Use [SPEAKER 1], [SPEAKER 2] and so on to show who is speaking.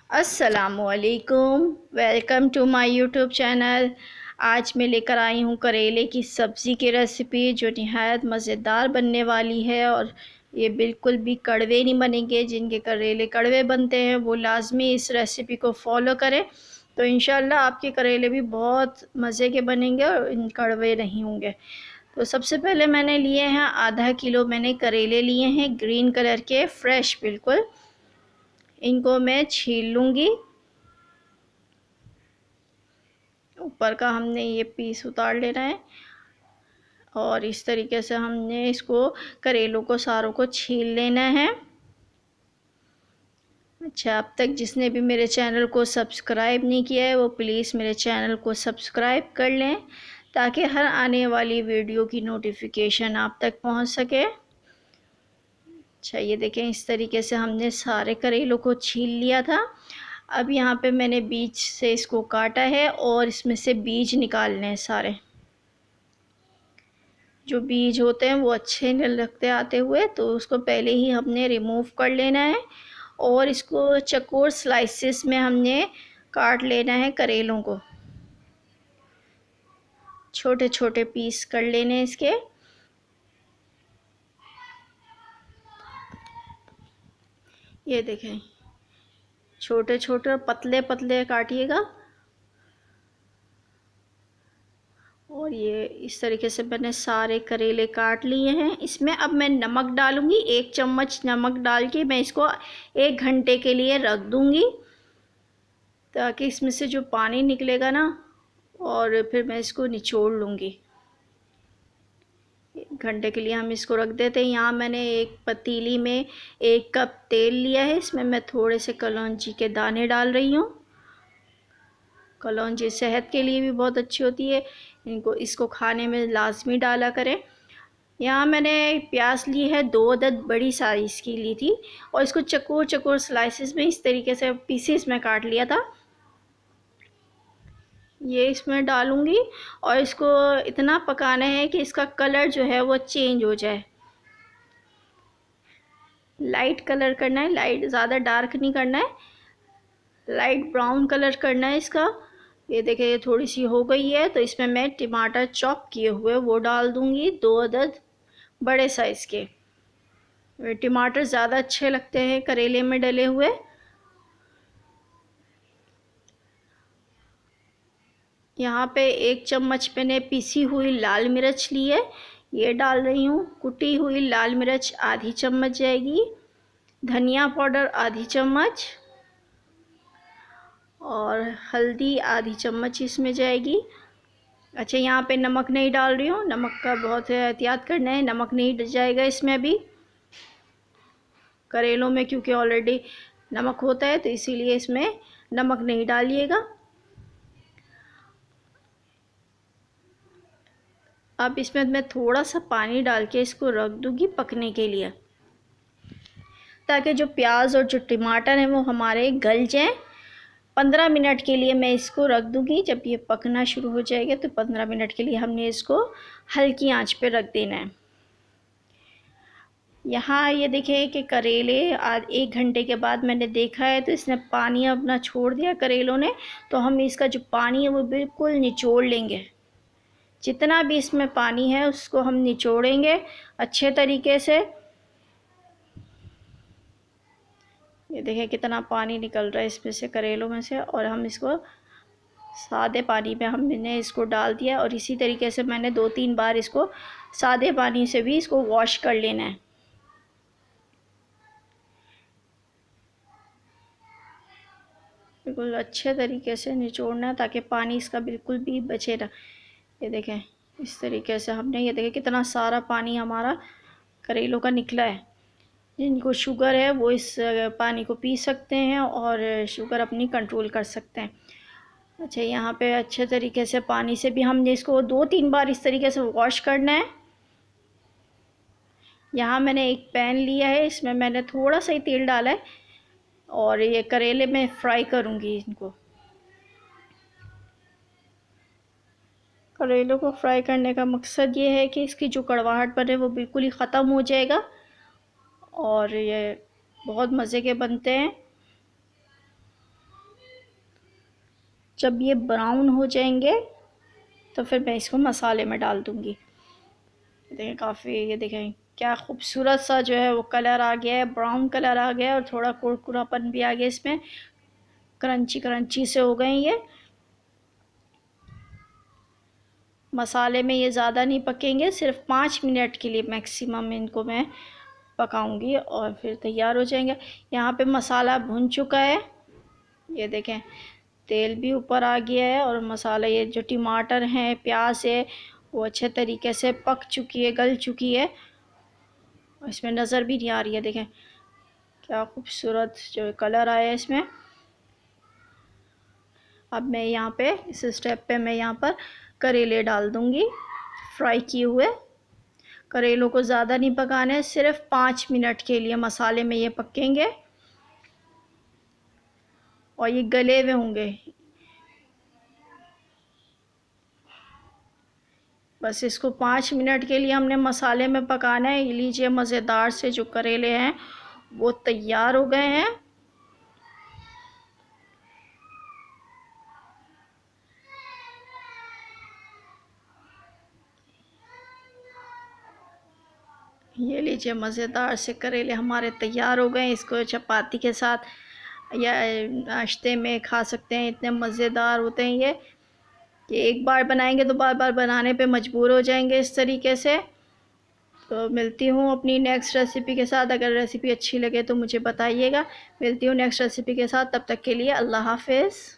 [SPEAKER 1] अस्सलामुअलैकुम, welcome to my YouTube channel. आज मैं लेकर आई हूँ करेले की सब्ज़ी की रेसिपी जो नहायत मज़ेदार बनने वाली है। और ये बिल्कुल भी कड़वे नहीं बनेंगे। जिनके करेले कड़वे बनते हैं वो लाजमी इस रेसिपी को फॉलो करें, तो इंशाल्लाह आपके करेले भी बहुत मज़े के बनेंगे और कड़वे नहीं होंगे। तो सबसे पहले मैंने लिए हैं आधा किलो मैंने करेले लिए हैं, ग्रीन कलर के, फ्रेश बिल्कुल। इनको मैं छील लूँगी। ऊपर का हमने ये पीस उतार लेना है और इस तरीके से हमने इसको करेलों को सारों को छील लेना है। अच्छा, अब तक जिसने भी मेरे चैनल को सब्सक्राइब नहीं किया है वो प्लीज़ मेरे चैनल को सब्सक्राइब कर लें, ताकि हर आने वाली वीडियो की नोटिफिकेशन आप तक पहुंच सके। अच्छा, ये देखें, इस तरीके से हमने सारे करेलों को छील लिया था। अब यहाँ पे मैंने बीज से इसको काटा है और इसमें से बीज निकालने हैं सारे। जो बीज होते हैं वो अच्छे नहीं लगते आते हुए, तो उसको पहले ही हमने रिमूव कर लेना है और इसको चकोर स्लाइसेस में हमने काट लेना है। करेलों को छोटे छोटे पीस कर लेने हैं इसके। ये देखें, छोटे छोटे पतले पतले काटिएगा। और ये इस तरीके से मैंने सारे करेले काट लिए हैं। इसमें अब मैं नमक डालूंगी, 1 चम्मच नमक डाल के मैं इसको 1 घंटे के लिए रख दूंगी, ताकि इसमें से जो पानी निकलेगा ना, और फिर मैं इसको निचोड़ लूँगी। 1 घंटे के लिए हम इसको रख देते हैं। यहाँ मैंने एक पतीली में 1 कप तेल लिया है। इसमें मैं थोड़े से कलौंजी के दाने डाल रही हूँ। कलौंजी सेहत के लिए भी बहुत अच्छी होती है, इसको खाने में लाजमी डाला करें। यहाँ मैंने प्याज ली है, 2 अदद बड़ी साइज़ की ली थी, और इसको चकोर चकोर स्लाइसेस में इस तरीके से पीसेस में काट लिया था। ये इसमें डालूंगी और इसको इतना पकाना है कि इसका कलर जो है वो चेंज हो जाए। लाइट कलर करना है, लाइट, ज़्यादा डार्क नहीं करना है, लाइट ब्राउन कलर करना है इसका। ये देखिए, ये थोड़ी सी हो गई है, तो इसमें मैं टमाटर चॉप किए हुए वो डाल दूंगी, 2 अदद बड़े साइज़ के। टमाटर ज़्यादा अच्छे लगते हैं करेले में डले हुए। यहाँ पे 1 चम्मच मैंने पिसी हुई लाल मिर्च ली है, ये डाल रही हूँ। कुटी हुई लाल मिर्च आधी चम्मच जाएगी। धनिया पाउडर आधी चम्मच और हल्दी आधी चम्मच इसमें जाएगी। अच्छा, यहाँ पे नमक नहीं डाल रही हूँ, नमक का बहुत एहतियात करना है, नमक नहीं जाएगा इसमें अभी करेलों में, क्योंकि ऑलरेडी नमक होता है, तो इसीलिए इसमें नमक नहीं डालिएगा। अब इसमें मैं थोड़ा सा पानी डाल के इसको रख दूँगी पकने के लिए, ताकि जो प्याज और जो टमाटर हैं वो हमारे गल जाएं। 15 मिनट के लिए मैं इसको रख दूँगी। जब ये पकना शुरू हो जाएगा तो 15 मिनट के लिए हमने इसको हल्की आंच पे रख देना है। यहाँ ये देखें कि करेले आज 1 घंटे के बाद मैंने देखा है, तो इसने पानी अपना छोड़ दिया करेलों ने। तो हम इसका जो पानी है वो बिल्कुल निचोड़ लेंगे। जितना भी इसमें पानी है उसको हम निचोड़ेंगे अच्छे तरीके से। ये देखिए कितना पानी निकल रहा है इसमें से, करेलों में से। और हम इसको सादे पानी में हमने इसको डाल दिया, और इसी तरीके से मैंने 2-3 बार इसको सादे पानी से भी इसको वॉश कर लेना है। बिल्कुल अच्छे तरीके से निचोड़ना है, ताकि पानी इसका बिल्कुल भी बचे ना। ये देखें, इस तरीके से हमने, ये देखें कितना सारा पानी हमारा करेलों का निकला है। जिनको शुगर है वो इस पानी को पी सकते हैं और शुगर अपनी कंट्रोल कर सकते हैं। अच्छा, यहाँ पे अच्छे तरीके से पानी से भी हमने इसको 2-3 बार इस तरीके से वॉश करना है। यहाँ मैंने एक पैन लिया है, इसमें मैंने थोड़ा सा ही तेल डाला है और ये करेले में फ्राई करूँगी इनको। करेलों को फ्राई करने का मकसद ये है कि इसकी जो कड़वाहटपन है वो बिल्कुल ही ख़त्म हो जाएगा, और ये बहुत मज़े के बनते हैं। जब ये ब्राउन हो जाएंगे तो फिर मैं इसको मसाले में डाल दूँगी। देखें काफ़ी, ये देखें क्या खूबसूरत सा जो है वो कलर आ गया है, ब्राउन कलर आ गया है और थोड़ा कुरकुरापन भी आ गया इसमें, क्रंची क्रंची से हो गए ये। मसाले में ये ज़्यादा नहीं पकेंगे, सिर्फ 5 मिनट के लिए मैक्सिमम इनको मैं पकाऊंगी और फिर तैयार हो जाएंगे। यहाँ पे मसाला भुन चुका है, ये देखें तेल भी ऊपर आ गया है और मसाला, ये जो टमाटर हैं, प्याज है, वो अच्छे तरीके से पक चुकी है, गल चुकी है, इसमें नज़र भी नहीं आ रही है। देखें क्या खूबसूरत जो कलर आया है इसमें। अब मैं यहाँ पे इस स्टेप पे मैं यहाँ पर करेले डाल दूँगी, फ्राई किए हुए। करेलों को ज़्यादा नहीं पकाना है, सिर्फ 5 मिनट के लिए मसाले में ये पकेंगे और ये गले हुए होंगे। बस इसको 5 मिनट के लिए हमने मसाले में पकाना है। ये लीजिए मज़ेदार से जो करेले हैं वो तैयार हो गए हैं। ये लीजिए मज़ेदार से करेले हमारे तैयार हो गए। इसको चपाती के साथ या नाश्ते में खा सकते हैं, इतने मज़ेदार होते हैं ये एक बार बनाएंगे तो बार बार बनाने पे मजबूर हो जाएंगे इस तरीके से। तो मिलती हूँ अपनी नेक्स्ट रेसिपी के साथ। अगर रेसिपी अच्छी लगे तो मुझे बताइएगा। मिलती हूँ नेक्स्ट रेसिपी के साथ, तब तक के लिए अल्लाह हाफ़िज़।